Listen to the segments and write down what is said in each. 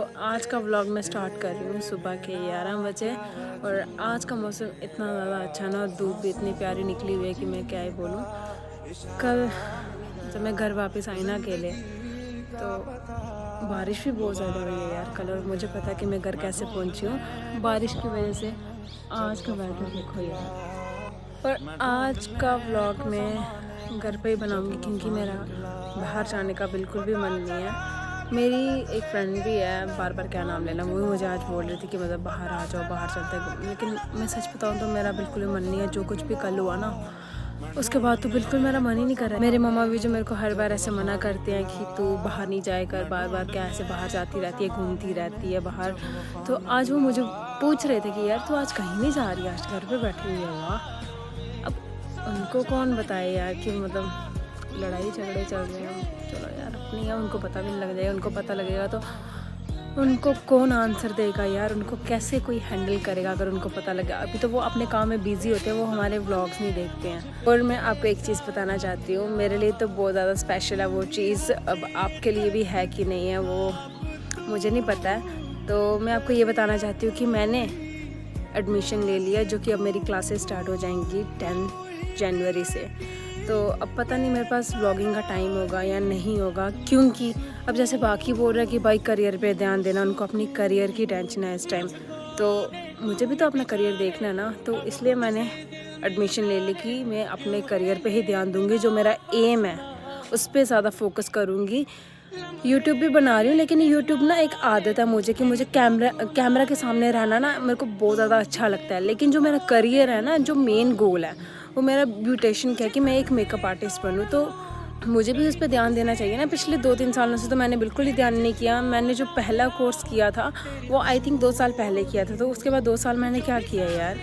तो आज का व्लॉग मैं स्टार्ट कर रही हूँ सुबह के 11 बजे। और आज का मौसम इतना ज़्यादा अच्छा ना, और धूप भी इतनी प्यारी निकली हुई है कि मैं क्या ही बोलूँ। कल जब मैं घर वापस आई ना अकेले, तो बारिश भी बहुत ज़्यादा हुई है यार कल। और मुझे पता है कि मैं घर कैसे पहुँची हूँ बारिश की वजह से। आज का वेदर देखो यार। पर आज का व्लॉग मैं घर पे ही बनाऊँगी क्योंकि मेरा बाहर जाने का बिल्कुल भी मन नहीं है। मेरी एक फ्रेंड भी है, बार बार क्या नाम लेना, वो भी मुझे आज बोल रही थी कि मतलब बाहर आ जाओ, बाहर चलते हैं। लेकिन मैं सच बताऊँ तो मेरा बिल्कुल भी मन नहीं है। जो कुछ भी कल हुआ ना, उसके बाद तो बिल्कुल मेरा मन ही नहीं कर रहा है। मेरे मम्मा भी जो मेरे को हर बार ऐसे मना करते हैं कि तू बाहर नहीं जाए कर, बार बार क्या ऐसे बाहर जाती रहती है, घूमती रहती है बाहर। तो आज वो मुझे पूछ रहे थे कि यार तू आज कहीं नहीं जा रही, आज घर पे बैठी हुई है। वाह, अब उनको कौन बताए यार कि मतलब लड़ाई झगड़े चल रहे हैं। चलो यार, अपनी है, उनको पता भी नहीं लग जाएगा। उनको पता लगेगा तो उनको कौन आंसर देगा यार, उनको कैसे कोई हैंडल करेगा अगर उनको पता लगे। अभी तो वो अपने काम में बिजी होते हैं, वो हमारे व्लॉग्स नहीं देखते हैं। और मैं आपको एक चीज़ बताना चाहती हूँ, मेरे लिए तो बहुत ज़्यादा स्पेशल है वो चीज़। अब आपके लिए भी है कि नहीं है वो मुझे नहीं पता है। तो मैं आपको ये बताना चाहती हूँ कि मैंने एडमिशन ले लिया, जो कि अब मेरी क्लासेस स्टार्ट हो जाएंगी 10 जनवरी से। तो अब पता नहीं मेरे पास व्लॉगिंग का टाइम होगा या नहीं होगा, क्योंकि अब जैसे बाकी बोल रहे हैं कि भाई करियर पे ध्यान देना, उनको अपनी करियर की टेंशन है इस टाइम। तो मुझे भी तो अपना करियर देखना है ना, तो इसलिए मैंने एडमिशन ले ली कि मैं अपने करियर पे ही ध्यान दूँगी। जो मेरा एम है उस पर ज़्यादा फोकस करूँगी। यूट्यूब भी बना रही हूँ, लेकिन यूट्यूब ना एक आदत है मुझे कि मुझे कैमरा के सामने रहना ना मेरे को बहुत ज़्यादा अच्छा लगता है। लेकिन जो मेरा करियर है ना, जो मेन गोल है वो मेरा ब्यूटिशियन का है कि मैं एक मेकअप आर्टिस्ट बनूँ। तो मुझे भी उस पर ध्यान देना चाहिए ना। पिछले 2-3 सालों से तो मैंने बिल्कुल ही ध्यान नहीं किया। मैंने जो पहला कोर्स किया था वो आई थिंक 2 साल पहले किया था। तो उसके बाद 2 साल मैंने क्या किया यार,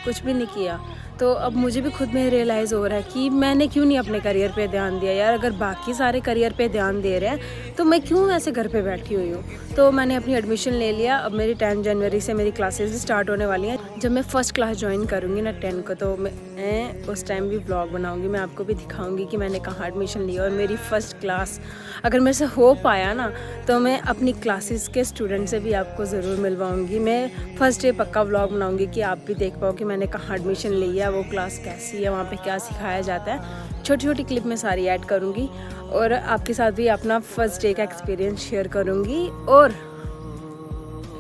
कुछ भी नहीं किया। तो अब मुझे भी खुद में रियलाइज़ हो रहा है कि मैंने क्यों नहीं अपने करियर पे ध्यान दिया यार। अगर बाकी सारे करियर पे ध्यान दे रहे हैं तो मैं क्यों ऐसे घर पे बैठी हुई हूँ। तो मैंने अपनी एडमिशन ले लिया। अब मेरी 10 जनवरी से मेरी क्लासेस भी स्टार्ट होने वाली हैं। जब मैं फ़र्स्ट क्लास ज्वाइन करूँगी ना 10 को, तो मैं उस टाइम भी ब्लॉग बनाऊँगी। मैं आपको भी दिखाऊँगी कि मैंने कहाँ एडमिशन लिया। और मेरी फ़र्स्ट क्लास अगर मेरे से हो पाया ना, तो मैं अपनी क्लासेस के स्टूडेंट से भी आपको ज़रूर मिलवाऊँगी। मैं फ़र्स्ट डे पक्का व्लॉग बनाऊँगी कि आप भी देख पाओ कि मैंने कहाँ एडमिशन लिया, वो क्लास कैसी है, वहाँ पे क्या सिखाया जाता है। छोटी छोटी क्लिप में सारी ऐड करूँगी और आपके साथ भी अपना फ़र्स्ट डे का एक्सपीरियंस शेयर करूँगी। और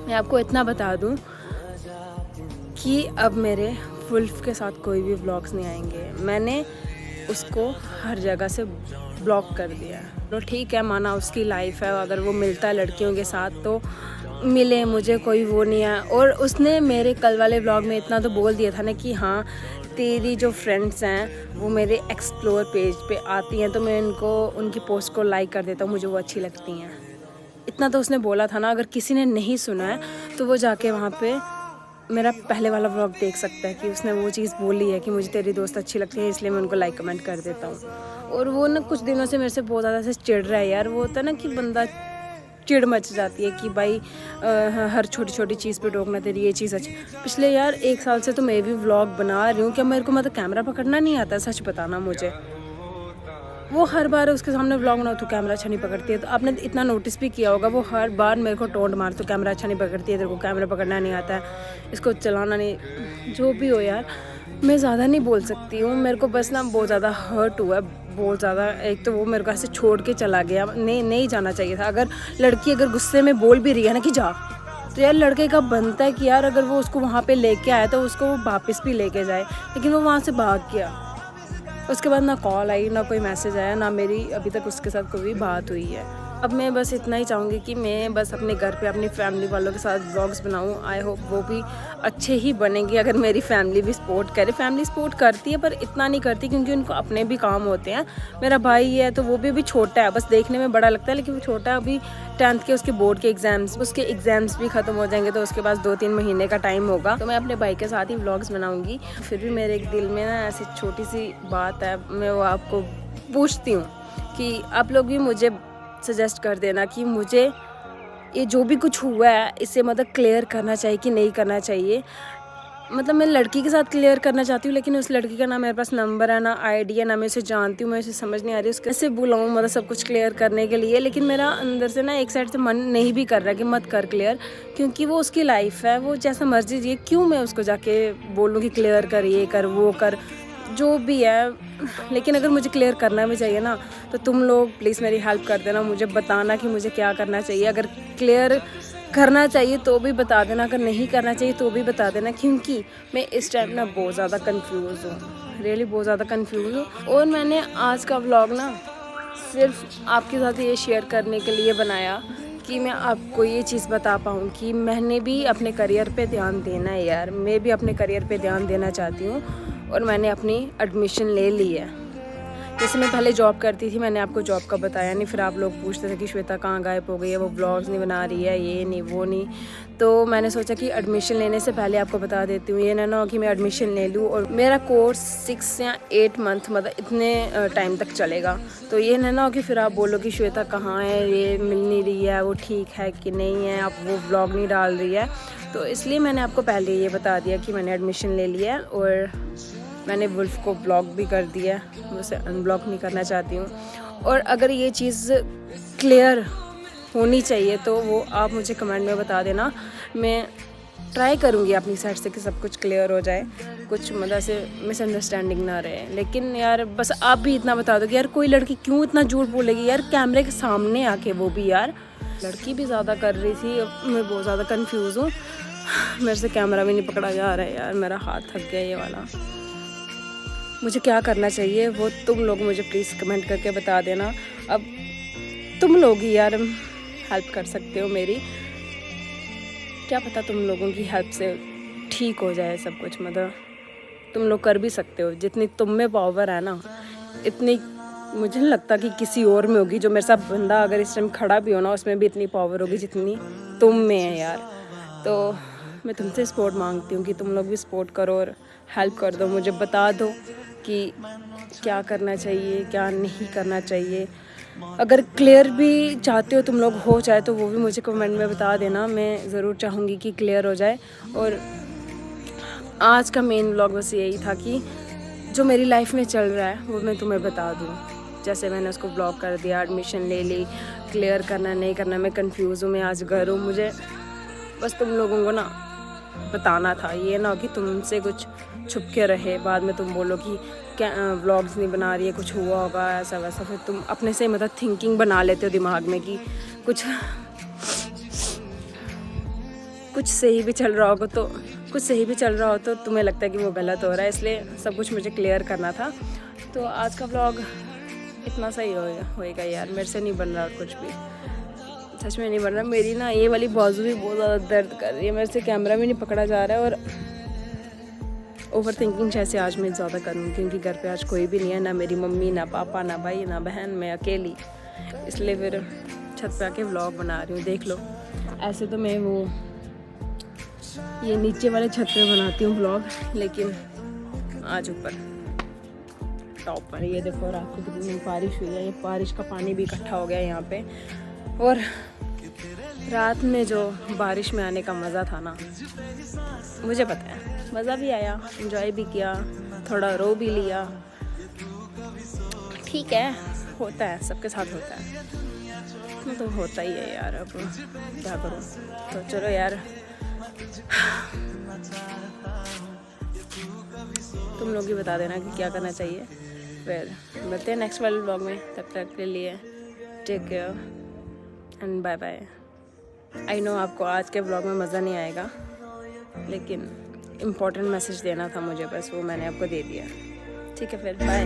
मैं आपको इतना बता दूँ कि अब मेरे वुल्फ के साथ कोई भी व्लॉग्स नहीं आएंगे। मैंने उसको हर जगह से ब्लॉक कर दिया है। तो ठीक है, माना उसकी लाइफ है, अगर वो मिलता है लड़कियों के साथ तो मिले, मुझे कोई वो नहीं है। और उसने मेरे कल वाले व्लॉग में इतना तो बोल दिया था ना कि हाँ, तेरी जो फ्रेंड्स हैं वो मेरे एक्सप्लोर पेज पे आती हैं तो मैं उनकी पोस्ट को लाइक कर देता हूँ, मुझे वो अच्छी लगती हैं। इतना तो उसने बोला था ना। अगर किसी ने नहीं सुना है तो वो जाके वहाँ पे मेरा पहले वाला व्लॉग देख सकता है कि उसने वो चीज़ बोली है कि मुझे तेरी दोस्त अच्छी लगती है, इसलिए मैं उनको लाइक कमेंट कर देता हूँ। और वो ना कुछ दिनों से मेरे से बहुत ज़्यादा से चिढ़ रहा है यार। वो होता है ना कि बंदा चिढ़ मच जाती है कि भाई हर छोटी छोटी चीज़ पे टोकना, तेरी ये चीज़ अच्छी। पिछले यार 1 साल से तो मैं भी व्लॉग बना रही हूँ। क्या मेरे को मतलब कैमरा पकड़ना नहीं आता? सच बताना मुझे। वो हर बार उसके सामने व्लॉग बनाओ तो कैमरा अच्छा नहीं पकड़ती है। तो आपने इतना नोटिस भी किया होगा, वो हर बार मेरे को टोंट मार, तो कैमरा अच्छा नहीं पकड़ती है, तेरे को कैमरा पकड़ना नहीं आता है, इसको चलाना नहीं। जो भी हो यार, मैं ज़्यादा नहीं बोल सकती हूँ। मेरे को बस ना बहुत ज़्यादा हर्ट हुआ है, बहुत ज़्यादा। एक तो वो मेरे को ऐसे छोड़ के चला गया, नहीं जाना चाहिए था। अगर लड़की अगर गुस्से में बोल भी रही है ना कि जा, तो यार लड़के का बनता है कि यार अगर वो उसको वहाँ पे लेके आया तो उसको वो वापस भी लेके जाए। लेकिन वो वहाँ से भाग गया। उसके बाद ना कॉल आई, ना कोई मैसेज आया, ना मेरी अभी तक उसके साथ कोई बात हुई है। अब मैं बस इतना ही चाहूँगी कि मैं बस अपने घर पे अपनी फैमिली वालों के साथ व्लॉग्स बनाऊँ। आई होप वो भी अच्छे ही बनेंगे अगर मेरी फैमिली भी सपोर्ट करे। फैमिली सपोर्ट करती है पर इतना नहीं करती क्योंकि उनको अपने भी काम होते हैं। मेरा भाई है तो वो भी अभी छोटा है, बस देखने में बड़ा लगता है लेकिन वो छोटा है। अभी 10th के उसके बोर्ड के एग्ज़ाम्स भी ख़त्म हो जाएंगे तो उसके पास 2-3 महीने का टाइम होगा। तो मैं अपने भाई के साथ ही व्लॉग्स बनाऊँगी। फिर भी मेरे एक दिल में ना ऐसी छोटी सी बात है, मैं वो आपको पूछती हूँ कि आप लोग भी मुझे सजेस्ट कर देना कि मुझे ये जो भी कुछ हुआ है इसे मतलब क्लियर करना चाहिए कि नहीं करना चाहिए। मतलब मैं लड़की के साथ क्लियर करना चाहती हूँ, लेकिन उस लड़की का ना मेरे पास नंबर है, ना आईडी है, ना मैं उसे जानती हूँ। मैं उसे समझ नहीं आ रही उसके कैसे बुलाऊँ मतलब सब कुछ क्लियर करने के लिए। लेकिन मेरा अंदर से ना एक साइड से मन नहीं भी कर रहा कि मत कर क्लियर, क्योंकि वो उसकी लाइफ है, वो जैसा मर्जी जिए। क्यों मैं उसको जाके बोलूँ कि क्लियर कर, ये कर, वो कर, जो भी है। लेकिन अगर मुझे क्लियर करना भी चाहिए ना, तो तुम लोग प्लीज़ मेरी हेल्प कर देना, मुझे बताना कि मुझे क्या करना चाहिए। अगर क्लियर करना चाहिए तो भी बता देना, अगर नहीं करना चाहिए तो भी बता देना, क्योंकि मैं इस टाइम ना बहुत ज़्यादा कंफ्यूज हूँ, रियली बहुत ज़्यादा कंफ्यूज हूँ। और मैंने आज का व्लॉग ना सिर्फ आपके साथ ये शेयर करने के लिए बनाया कि मैं आपको ये चीज़ बता पाऊँ कि मैंने भी अपने करियर पे ध्यान देना है यार। मैं भी अपने करियर पे ध्यान देना चाहती हूँ और मैंने अपनी एडमिशन ले ली है। जैसे मैं पहले जॉब करती थी, मैंने आपको जॉब का बताया नहीं, फिर आप लोग पूछते थे कि श्वेता कहाँ गायब हो गई है, वो ब्लॉग्स नहीं बना रही है, ये नहीं वो नहीं। तो मैंने सोचा कि एडमिशन लेने से पहले आपको बता देती हूँ, ये ना हो कि मैं एडमिशन ले लूँ और मेरा कोर्स 6 या 8 मंथ मतलब इतने टाइम तक चलेगा। तो ये ना हो कि फिर आप बोलो कि श्वेता कहाँ है, ये मिल नहीं रही है, वो ठीक है कि नहीं है, आप वो ब्लॉग नहीं डाल रही है। तो इसलिए मैंने आपको पहले ये बता दिया कि मैंने एडमिशन ले लिया है और मैंने वुल्फ को ब्लॉक भी कर दिया है, मैं उसे अनब्लॉक नहीं करना चाहती हूँ। और अगर ये चीज़ क्लियर होनी चाहिए तो वो आप मुझे कमेंट में बता देना। मैं ट्राई करूँगी अपनी साइड से कि सब कुछ क्लियर हो जाए, कुछ मतलब से मिसअंडरस्टैंडिंग ना रहे। लेकिन यार बस आप भी इतना बता दो कि यार कोई लड़की क्यों इतना झूठ बोलेगी यार, कैमरे के सामने आके, वो भी यार लड़की भी ज़्यादा कर रही थी। मैं बहुत ज़्यादा कन्फ्यूज़ हूँ, मेरे से कैमरा भी नहीं पकड़ा जा रहा है यार, मेरा हाथ थक गया ये वाला। मुझे क्या करना चाहिए वो तुम लोग मुझे प्लीज़ कमेंट करके बता देना। अब तुम लोग ही यार हेल्प कर सकते हो मेरी, क्या पता तुम लोगों की हेल्प से ठीक हो जाए सब कुछ। मतलब तुम लोग कर भी सकते हो, जितनी तुम में पावर है ना, इतनी मुझे नहीं लगता कि किसी और में होगी। जो मेरे साथ बंदा अगर इस टाइम खड़ा भी हो ना, उसमें भी इतनी पावर होगी जितनी तुम में है यार। तो मैं तुमसे सपोर्ट मांगती हूँ कि तुम लोग भी सपोर्ट करो और हेल्प कर दो, मुझे बता दो कि क्या करना चाहिए, क्या नहीं करना चाहिए। अगर क्लियर भी चाहते हो तुम लोग हो जाए तो वो भी मुझे कमेंट में बता देना, मैं ज़रूर चाहूँगी कि क्लियर हो जाए। और आज का मेन व्लॉग बस यही था कि जो मेरी लाइफ में चल रहा है वो मैं तुम्हें बता दूँ। जैसे मैंने उसको ब्लॉक कर दिया, एडमिशन ले ली, क्लियर करना नहीं करना, मैं कंफ्यूज हूँ, मैं आज घर हूँ। मुझे बस तुम लोगों को ना बताना था, ये ना हो कि तुमसे कुछ छुप के रहे, बाद में तुम बोलो कि क्या व्लॉग्स नहीं बना रही है, कुछ हुआ होगा ऐसा वैसा। फिर तुम अपने से मतलब थिंकिंग बना लेते हो दिमाग में कि कुछ सही भी चल रहा होगा, तो कुछ सही भी चल रहा हो तो तुम्हें लगता है कि वो गलत हो रहा है। इसलिए सब कुछ मुझे क्लियर करना था। तो आज का व्लॉग इतना सही होएगा यार, मेरे से नहीं बन रहा कुछ भी, सच में नहीं बन रहा। मेरी ना ये वाली बाजू भी बहुत ज़्यादा दर्द कर रही है, मेरे से कैमरा भी नहीं पकड़ा जा रहा है। और ओवर थिंकिंग जैसे आज मैं ज़्यादा करूँ, क्योंकि घर पे आज कोई भी नहीं है, ना मेरी मम्मी, ना पापा, ना भाई, ना बहन, मैं अकेली। इसलिए फिर छत पे आके व्लॉग बना रही हूँ, देख लो। ऐसे तो मैं वो ये नीचे वाले छत पे बनाती हूँ व्लॉग, लेकिन आज ऊपर टॉप पर। ये देखो रात को कितनी बारिश हुई है, ये बारिश का पानी भी इकट्ठा हो गया है यहाँ पे। और रात में जो बारिश में आने का मज़ा था ना, मुझे पता है, मज़ा भी आया, एंजॉय भी किया, थोड़ा रो भी लिया। ठीक है, होता है, सबके साथ होता है, इसमें तो होता ही है यार। अब क्या करूँ, तो चलो यार, तुम लोग ही बता देना कि क्या करना चाहिए। फिर मिलते हैं नेक्स्ट वाले व्लॉग में, तब तक के लिए take care and bye bye. I know आपको आज के व्लॉग में मज़ा नहीं आएगा, लेकिन इम्पोर्टेंट मैसेज देना था मुझे, बस वो मैंने आपको दे दिया। ठीक है, फिर बाय।